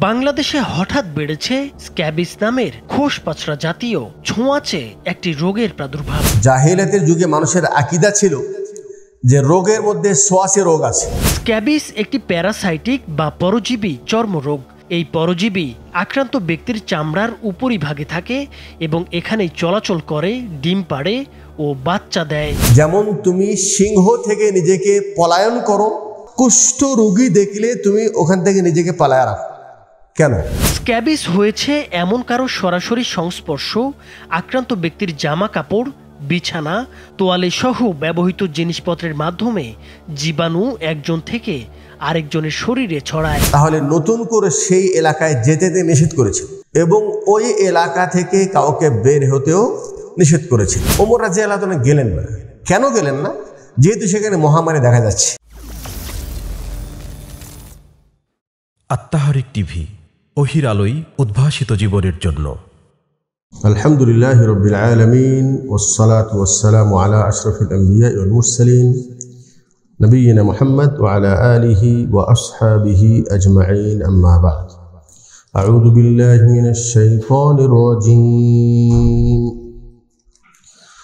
বাংলাদেশে হঠাৎ বেড়েছে স্ক্যাবিস নামের খোসপাচড়া জাতীয় ছোঁয়াচে একটি রোগের প্রাদুর্ভাব। জাহেলিয়াতের যুগে মানুষের আকীদা ছিল যে রোগের মধ্যে ছোঁয়াচে রোগ আছে। স্ক্যাবিস একটি প্যারাসাইটিক বা পরজীবী চর্মরোগ। এই পরজীবী আক্রান্ত ব্যক্তির চামড়ার উপরিভাগে থাকে এবং এখানেই চলাচল করে, ডিম পাড়ে ও বাচ্চা দেয়। যেমন তুমি সিংহ থেকে নিজেকে পলায়ন করো, কুষ্ঠ রোগী দেখলে তুমি ওখান থেকে নিজেকে পালায় রাখো। কেন? স্ক্যাবিস হয়েছে এমন কারো সরাসরি সংস্পর্শ, আক্রান্ত ব্যক্তির জামা কাপড়, বিছানা, তোয়ালে সহ ব্যবহৃত জিনিসপত্রের মাধ্যমে জীবাণু একজন থেকে আরেকজনের শরীরে ছড়ায়। তাহলে নতুন করে সেই এলাকায় যেতে নিষেধ করেছে এবং ওই এলাকা থেকে কাউকে বের হতেও নিষেধ করেছে। ওমর রাদিয়াল্লাহু তাআলা গেলেন না। কেন গেলেন না? যেহেতু সেখানে মহামারী দেখা যাচ্ছে। আত্মাহারিক টিভি, ওহির আলোয় উদ্ভাসিত জীবনের জন্য। আলহামদুলিল্লাহ রাব্বিল আলামিন ওয়াসসালাতু ওয়াসসালামু আলা আশরাফিল আমবিয়া ওয়াল মুরসালিন নবিয়িনা মুহাম্মদ ওয়া আলা আলিহি ওয়া আসহাবিহি আজমাইন, আম্মা বা'দ। আউযু বিল্লাহি মিনাশ শাইতানির রাজীম।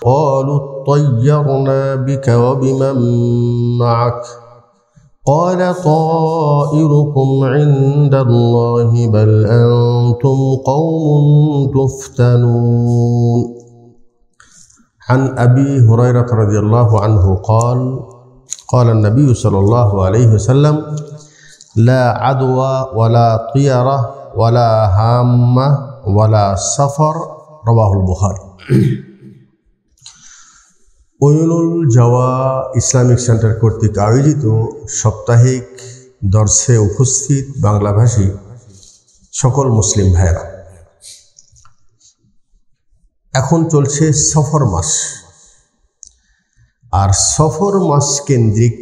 ক্বালু তায়্যারনা বিকা ওয়া বিমান মা'আক قال طائركم عند الله بل أنتم قوم تفتنون. عن أبي هريرة رضي الله عنه قال قال النبي صلى الله عليه وسلم لا عدوى ولا طيرة ولا هامة ولا سفر. رواه البخاري. ওয়ুনুল জাওয়া ইসলামিক সেন্টার কর্তৃক আয়োজিত সাপ্তাহিক দর্শে উপস্থিত বাংলাভাষী সকল মুসলিম ভাইয়েরা, এখন চলছে সফর মাস। আর সফর মাস কেন্দ্রিক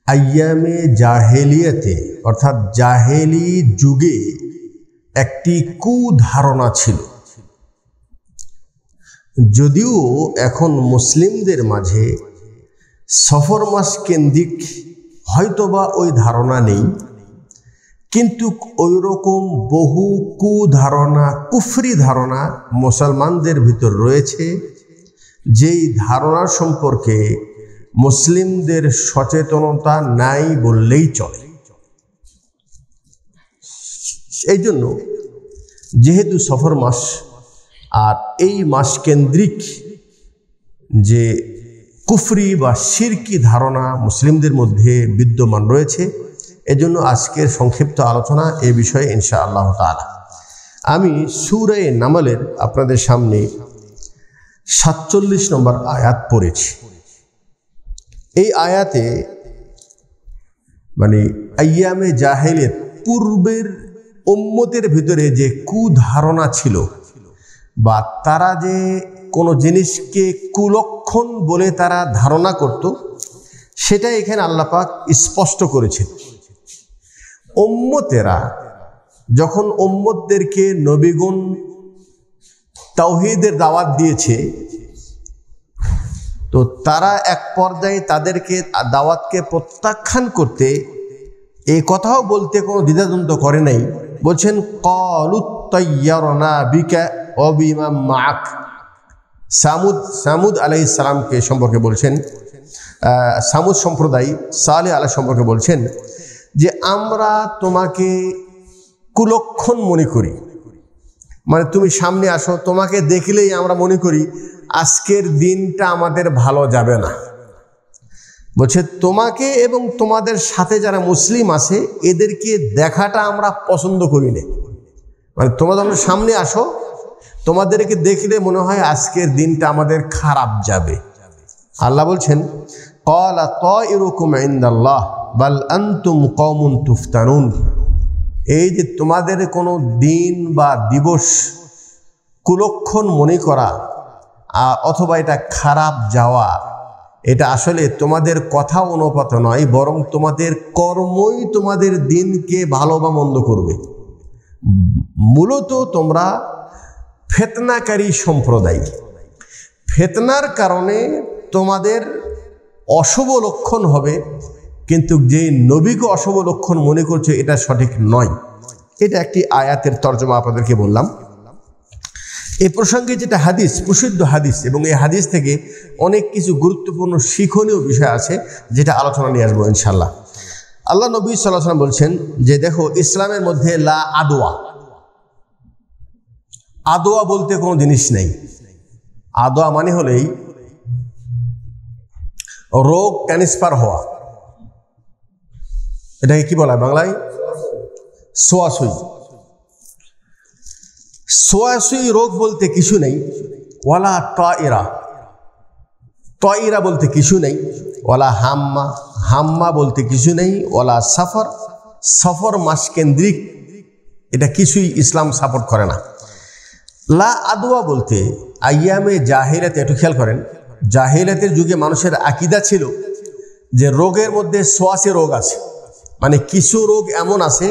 আইয়ামে জাহেলিয়াতে অর্থাৎ জাহেলি যুগে একটি কুধারণা ছিল। যদিও এখন মুসলিমদের মাঝে সফর মাস কেন্দ্রিক হয়তোবা ওই ধারণা নেই, কিন্তু ওই রকম বহু কুধারণা, কুফরি ধারণা মুসলমানদের ভিতর রয়েছে, যেই ধারণা সম্পর্কে মুসলিমদের সচেতনতা নাই বললেই চলে। এই জন্য যেহেতু সফর মাস আর এই মাস কেন্দ্রিক যে কুফরি বা শিরকি ধারণা মুসলিমদের মধ্যে বিদ্যমান রয়েছে, এজন্য আজকের সংক্ষিপ্ত আলোচনা এ বিষয়ে ইনশাআল্লাহ তাআলা। আমি সূরা নামলের আপনাদের সামনে 47 নম্বর আয়াত পড়েছি। এই আয়াতে মানে আইয়ামে জাহেলিয়াত পূর্বের উম্মতের ভিতরে যে কুধারণা ছিল বা তারা যে কোনো জিনিসকে কুলক্ষণ বলে তারা ধারণা করত, সেটা এখানে আল্লাহ পাক স্পষ্ট করেছেন। উম্মতেরা যখন উম্মতদেরকে নবীগণ তাওহীদের দাওয়াত দিয়েছে, তো তারা এক পর্যায়ে তাদেরকে দাওয়াতকে প্রত্যাখ্যান করতে এই কথাও বলতে কোনো দ্বিধাদ্বন্দ্ব করে নাই। বলছেন ক্বালু তায়্যারনা বিকা ওয়া বিমান মা'আক। সামুদ আলাইহিস সালামকে সম্পর্কে বলছেন, সামুদ সম্প্রদায় সালেহ আলাইহিস সম্পর্কে বলছেন যে আমরা তোমাকে কুলক্ষণ মনে করি, মানে তুমি সামনে আসো, তোমাকে দেখলেই আমরা মনে করি আজকের দিনটা আমাদের ভালো যাবে না। বলছে তোমাকে এবং তোমাদের সাথে যারা মুসলিম আছে এদেরকে দেখাটা আমরা পছন্দ করি না, মানে তোমরা যখন সামনে আসো তোমাদেরকে দেখলে মনে হয় আজকের দিনটা আমাদের খারাপ যাবে। আল্লাহ বলছেন ক্বালা তায়িরুকুম ইনদাল্লাহ বাল আনতুম কওমুন তুফতানুন। এই যে তোমাদের কোনো দিন বা দিবস কুলক্ষণ মনে করা অথবা এটা খারাপ যাওয়া, এটা আসলে তোমাদের কথা অনুপাত নয়, বরং তোমাদের কর্মই তোমাদের দিনকে ভালো বা মন্দ করবে। মূলত তোমরা ফিতনাকারী সম্প্রদায়, ফিতনার কারণে তোমাদের অশুভ লক্ষণ হবে, কিন্তু যে নবীকে অশুভ লক্ষণ মনে করছে এটা সঠিক নয়। এটা একটি আয়াতের তর্জমা আপনাদেরকে বললাম। এই প্রসঙ্গে যেটা হাদিস, প্রসিদ্ধ হাদিস, এবং এই হাদিস থেকে অনেক কিছু গুরুত্বপূর্ণ শিক্ষণীয় বিষয় আছে যেটা আলোচনা নিয়ে আসবো ইনশাল্লাহ। আল্লাহ নবী সাল্লাল্লাহু আলাইহি ওয়াসাল্লাম বলছেন যে দেখো, ইসলামের মধ্যে লা আদওয়া, আদোয়া বলতে কোনো জিনিস নেই। আদোয়া মানে হলেই রোগ ট্রান্সফার হওয়া, এটাকে কি বলা হয় বাংলায়? সোয়াশুই। সোয়াশুই রোগ বলতে কিছু নেই। ওয়ালা তাইরা, তাইরা বলতে কিছু নেই। ওয়ালা হাম্মা, হাম্মা বলতে কিছু নেই। ওয়ালা সফর, সফর মাস কেন্দ্রিক, এটা কিছুই ইসলাম সাপোর্ট করে না। লা আদওয়া বলতে আইয়ামে জাহিলাতে, একটু খেয়াল করেন, জাহিলাতের যুগে মানুষের আকীদা ছিল যে রোগের মধ্যে সোয়াশে রোগ আছে, মানে কিছু রোগ এমন আছে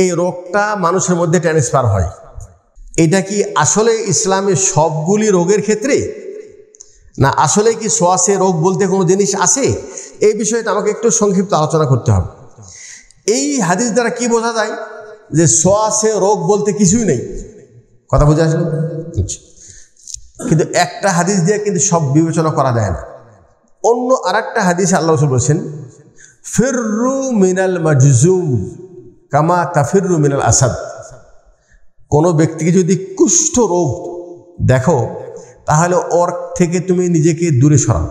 এই রোগটা মানুষের মধ্যে ট্রান্সফার হয়। এটা কি আসলে ইসলামের সবগুলি রোগের ক্ষেত্রে, না আসলে কি সোয়াশে রোগ বলতে কোনো জিনিস আছে? এই বিষয়টা আমাকে একটু সংক্ষিপ্ত আলোচনা করতে হবে। এই হাদিস দ্বারা কি বোঝা যায়? যে সোয়াশে রোগ বলতে কিছুই নেই। কথা বুঝে আসলো? কিন্তু একটা হাদিস দিয়ে কিন্তু সব বিবেচনা করা যায় না। অন্য আরেকটা হাদিসে আল্লাহ রাসূল বলেছেন, ফিররু মিনাল মাজজুম কামা তাফিররু মিনাল আসাদ। কোনো ব্যক্তিকে যদি কুষ্ঠ রোগ দেখো, তাহলে ওর থেকে তুমি নিজেকে দূরে সরাও,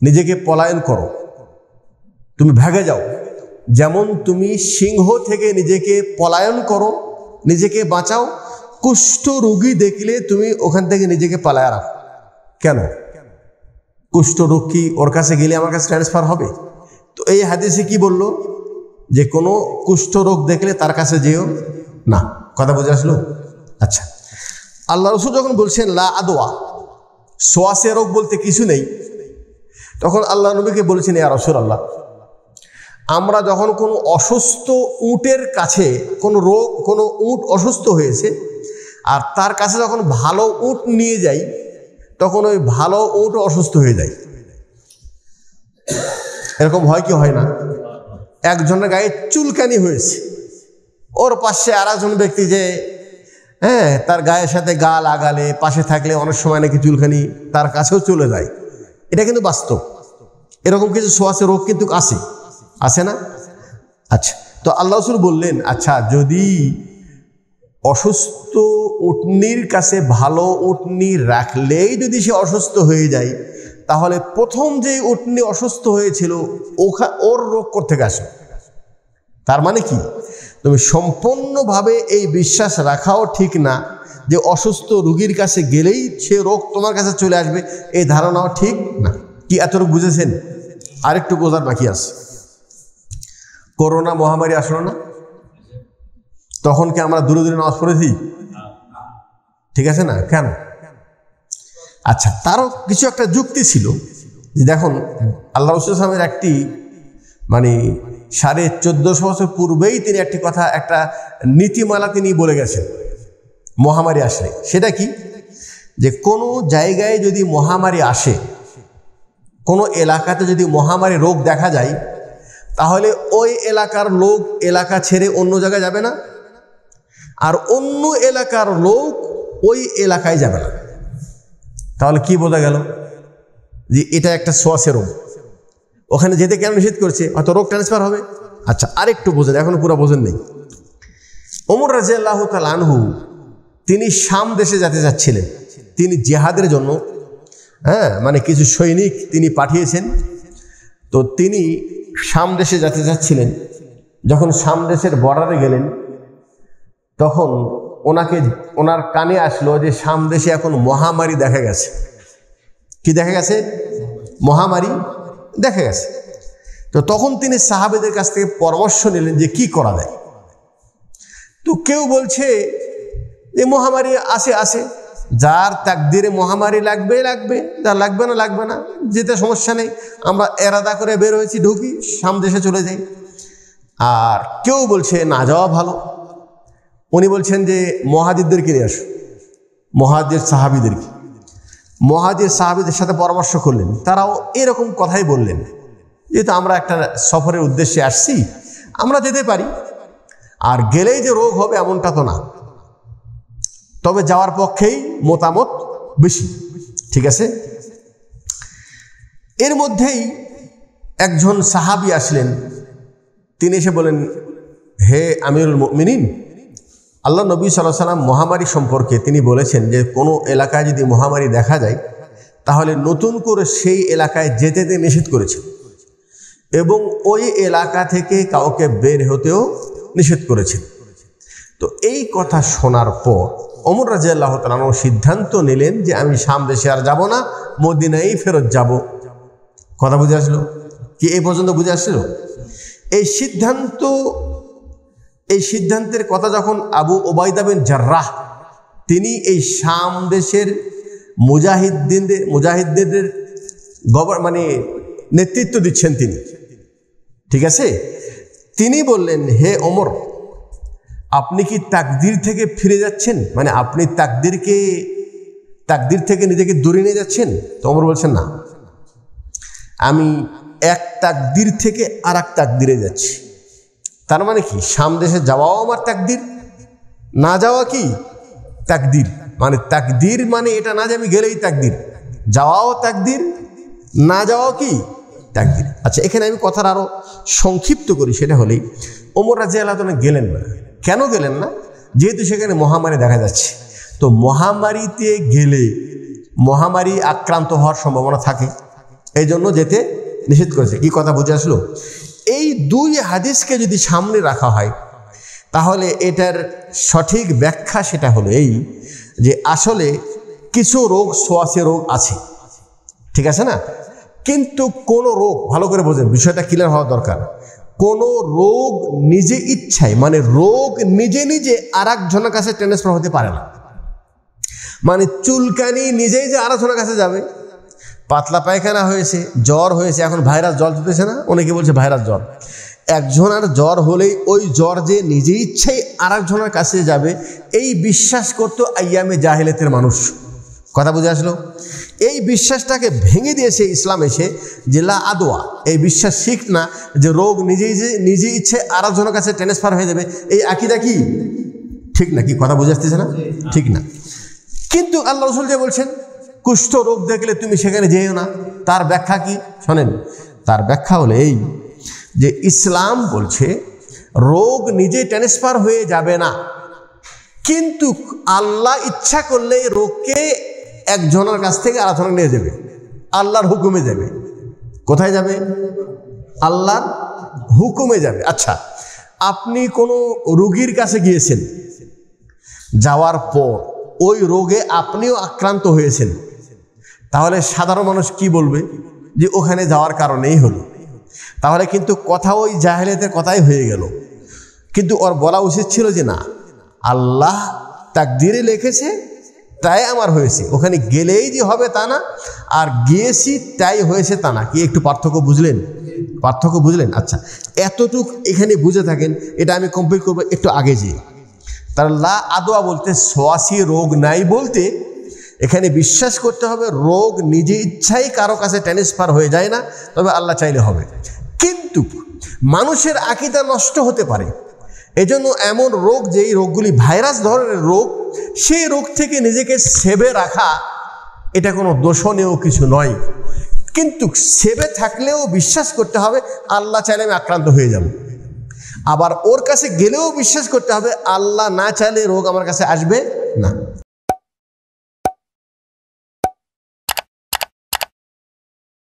নিজেকে পলায়ন করো, তুমি ভাগে যাও। যেমন তুমি সিংহ থেকে নিজেকে পলায়ন করো, নিজেকে বাঁচাও, কুষ্ঠ রোগী দেখলে তুমি ওখান থেকে নিজেকে পালায় রাখো। কেন? কুষ্ঠ রোগ কি ওর কাছে গেলে আমার কাছে ট্রান্সফার হবে? তো এই হাদিসে কি বললো? যে কোনো কুষ্ঠ রোগ দেখলে তার কাছে যেও না। কথা বুঝে আসলো? আচ্ছা, আল্লাহ রাসূল যখন বলছেন লা আদওয়া, সোয়াশে রোগ বলতে কিছু নেই, তখন আল্লাহ নবীকে বলেছেন, ইয়া রাসূলুল্লাহ, আমরা যখন কোনো অসুস্থ উটের কাছে, কোনো রোগ, কোনো উট অসুস্থ হয়েছে, আর তার কাছে যখন ভালো উট নিয়ে যাই, তখন ওই ভালো উট অসুস্থ হয়ে যায়। এরকম হয় কি হয় না? একজনের গায়ে চুলকানি হয়েছে, ওর পাশে আর একজন ব্যক্তি যে তার গায়ের সাথে গা লাগালে, পাশে থাকলে অনেক সময় নাকি চুলকানি তার কাছেও চলে যায়। এটা কিন্তু বাস্তব। এরকম কিছু সোয়াশে রোগ কিন্তু আছে না? আচ্ছা, তো আল্লাহ রাসূল বললেন, আচ্ছা যদি অসুস্থ উটনির কাছে ভালো উটনি রাখলেই যদি সে অসুস্থ হয়ে যায়, তাহলে প্রথম যে উটনি অসুস্থ হয়েছিল ওর রোগ কোত্থেকে আসে? তার মানে কি, তুমি সম্পূর্ণভাবে এই বিশ্বাস রাখাও ঠিক না যে অসুস্থ রোগীর কাছে গেলেই সে রোগ তোমার কাছে চলে আসবে, এই ধারণাও ঠিক না। কি এতটুকু বুঝেছেন? আরেকটু বোঝার বাকি আছে। করোনা মহামারী আসলো না, তখন কি আমরা দূরে দূরে নামাজ পড়েছি? ঠিক আছে না? কেন? আচ্ছা, তারও কিছু একটা যুক্তি ছিল যে দেখুন, আল্লাহ রাসূল সাল্লাল্লাহু আলাইহি ওয়াসাল্লামের একটি মানে 1450 বছর পূর্বেই তিনি একটি কথা, একটা নীতিমালা তিনি বলে গেছেন মহামারী আসলে। সেটা কি? যে কোনো জায়গায় যদি মহামারী আসে, কোনো এলাকাতে যদি মহামারী রোগ দেখা যায়, তাহলে ওই এলাকার লোক এলাকা ছেড়ে অন্য জায়গায় যাবে না, আর অন্য এলাকার লোক ওই এলাকায় যাবে না। তাহলে কি বোঝা গেল? যে এটা একটা সোয়াশে রোগ, ওখানে যেতে কেন নিষেধ করছে? হয়তো রোগ ট্রান্সফার হবে। আচ্ছা, আরেকটু বোঝেন, এখনো পুরো বোঝেন নেই। ওমর রাদিয়াল্লাহু তাআলা আনহু তিনি শাম দেশে যেতে যাচ্ছিলেন, তিনি জিহাদের জন্য মানে কিছু সৈনিক তিনি পাঠিয়েছেন। তো তিনি শাম দেশে যেতে যাচ্ছিলেন। যখন শাম দেশের বর্ডারে গেলেন, তখন ওনার কানে আসলো যে শাম দেশে এখন মহামারী দেখা গেছে। কি দেখা গেছে? মহামারী দেখা গেছে। তো তখন তিনি সাহাবেদের কাছ থেকে পরামর্শ নিলেন যে কি করা যায়। তো কেউ বলছে যে মহামারী আসে, যার তাকদিরে মহামারী লাগবে, যার লাগবে না, যেতে সমস্যা নেই, আমরা এরাদা করে বের হয়েছি, ঢুকি, শাম দেশে চলে যাই। আর কেউ বলছে না যাওয়া ভালো। উনি বলছেন যে মুহাজিরদেরকে নিয়ে আসো, মুহাজির সাহাবীদের সাথে পরামর্শ করলেন। তারাও এরকম কথাই বললেন, যেহেতু আমরা একটা সফরের উদ্দেশ্যে আসছি, আমরা যেতে পারি, আর গেলেই যে রোগ হবে এমনটা তো না, তবে যাওয়ার পক্ষেই মতামত বেশি। ঠিক আছে, এর মধ্যেই একজন সাহাবী আসলেন, তিনি এসে বলেন, হে আমিরুল মুমিনিন, আল্লাহ নবী সাল্লাল্লাহু আলাইহি ওয়াসাল্লাম মহামারী সম্পর্কে তিনি বলেছেন যে কোনো এলাকায় যদি মহামারী দেখা যায় তাহলে নতুন করে সেই এলাকায় যেতে নিষেধ করেছেন এবং ওই এলাকা থেকে কাউকে বের হতেও নিষেধ করেছেন। তো এই কথা শোনার পর ওমর রাদিয়াল্লাহু তাআলা আনহু সিদ্ধান্ত নিলেন যে আমি শাম দেশে আর যাব না, মদিনায় ফেরত যাব। কথা বুঝে আসলো কি? এই পর্যন্ত বুঝে আসছিল? এই সিদ্ধান্তের কথা যখন আবু ওবাইদা বিন জাররাহ তিনি এই শাম দেশের মুজাহিদদের মানে নেতৃত্ব দিচ্ছেন তিনি, ঠিক আছে, তিনি বললেন, হে ওমর, আপনি কি তাকদীর থেকে ফিরে যাচ্ছেন? মানে আপনি তাকদীর থেকে নিজেকে দূরে নিয়ে যাচ্ছেন? তো ওমর বলছেন, না, আমি এক তাকদীর থেকে আর এক তাকদীরে যাচ্ছি। তার মানে কি, শাম দেশে যাওয়াও আমার তাকদীর, না যাওয়া কি তাকদীর। মানে তাকদীর মানে এটা না যে আমি গেলেই তাকদীর, যাওয়াও তাকদীর, না যাওয়াও কি তাকদীর। আচ্ছা, এখানে আমি কথাটা আরো সংক্ষিপ্ত করি। সেটা হলেই ওমর রাদিয়াল্লাহু তাআলা গেলেন না। কেন গেলেন না? যেহেতু সেখানে মহামারী দেখা যাচ্ছে, তো মহামারীতে গেলে মহামারী আক্রান্ত হওয়ার সম্ভাবনা থাকে, এই জন্য যেতে নিষেধ করেছে। কি কথা বুঝে আসলো? এই দুই হাদিসকে যদি সামনে রাখা হয় তাহলে এটার সঠিক ব্যাখ্যা সেটা হলো এই যে আসলে কিছু রোগ সোয়াসে রোগ আছে, ঠিক আছে না? কিন্তু কোন রোগ, ভালো করে বোঝেন, বিষয়টা ক্লিয়ার হওয়া দরকার, কোন রোগ নিজে ইচ্ছায়, মানে রোগ নিজে নিজে আর একজনের কাছে ট্রান্সফার হতে পারে না। মানে চুলকানি নিজেই যে আর একজনের কাছে যাবে, পাতলা পায়খানা হয়েছে, জ্বর হয়েছে, এখন ভাইরাস জ্বর হতেছে না, অনেকে বলছে ভাইরাস জ্বর, একজনের জ্বর হলেই ওই জ্বর যে নিজে ইচ্ছাই আর একজনের কাছে যাবে, এই বিশ্বাস করতো আইয়ামে জাহেলিয়াতের মানুষ। কথা বুঝে আসলো? এই বিশ্বাসটাকে ভেঙে দিয়েছে ইসলাম এসে, যে লা আদওয়া, এই বিশ্বাস ঠিক না যে রোগ নিজে ইচ্ছে আর একজনের কাছে ট্রান্সফার হয়ে যাবে। এই আকীদা কি ঠিক না? কি কথা বুঝে আসতেছে না? ঠিক না। কিন্তু আল্লাহ রাসূল যে বলছেন কুষ্ঠ রোগ দেখলে তুমি সেখানে যেও না, তার ব্যাখ্যা কি শোনেন। তার ব্যাখ্যা হলো এই যে ইসলাম বলছে রোগ নিজে ট্রান্সফার হয়ে যাবে না, কিন্তু আল্লাহ ইচ্ছা করলে রোগকে একজনের কাছ থেকে আরেকজনের নিয়ে যাবে, আল্লাহর হুকুমে যাবে। কোথায় যাবে? আল্লাহর হুকুমে যাবে। আচ্ছা, আপনি কোনো রোগীর কাছে গিয়েছেন, যাওয়ার পর ওই রোগে আপনিও আক্রান্ত হয়েছেন, তাহলে সাধারণ মানুষ কি বলবে? যে ওখানে যাওয়ার কারণেই হলো। তাহলে কিন্তু কথা ওই জাহেলিয়াতের কথাই হয়ে গেল। কিন্তু ওর বলা উচিত ছিল যে না, আল্লাহ তাকদীরে লিখেছে তাই আমার হয়েছে, ওখানে গেলেই যে হবে তা না, আর গিয়েছি তাই হয়েছে তা না। কি একটু পার্থক্য বুঝলেন? পার্থক্য বুঝলেন? আচ্ছা, এতটুক এখানে বুঝে থাকেন, এটা আমি কমপ্লিট করবো একটু আগে যেয়ে। তার লা আদওয়া বলতে সোয়াসি রোগ নাই বলতে এখানে বিশ্বাস করতে হবে রোগ নিজে ইচ্ছাই কারো কাছে ট্রান্সফার হয়ে যায় না, তবে আল্লাহ চাইলে হবে। কিন্তু মানুষের আকীদা নষ্ট হতে পারে, এজন্য এমন রোগ, যেই রোগগুলি ভাইরাস ধরনের রোগ, সেই রোগ থেকে নিজেকে সেবে রাখা এটা কোনো দোষণীয় কিছু নয়। কিন্তু সেবে থাকলেও বিশ্বাস করতে হবে আল্লাহ চাইলে আমি আক্রান্ত হয়ে যাব। আবার ওর কাছে গেলেও বিশ্বাস করতে হবে আল্লাহ না চাইলে রোগ আমার কাছে আসবে না।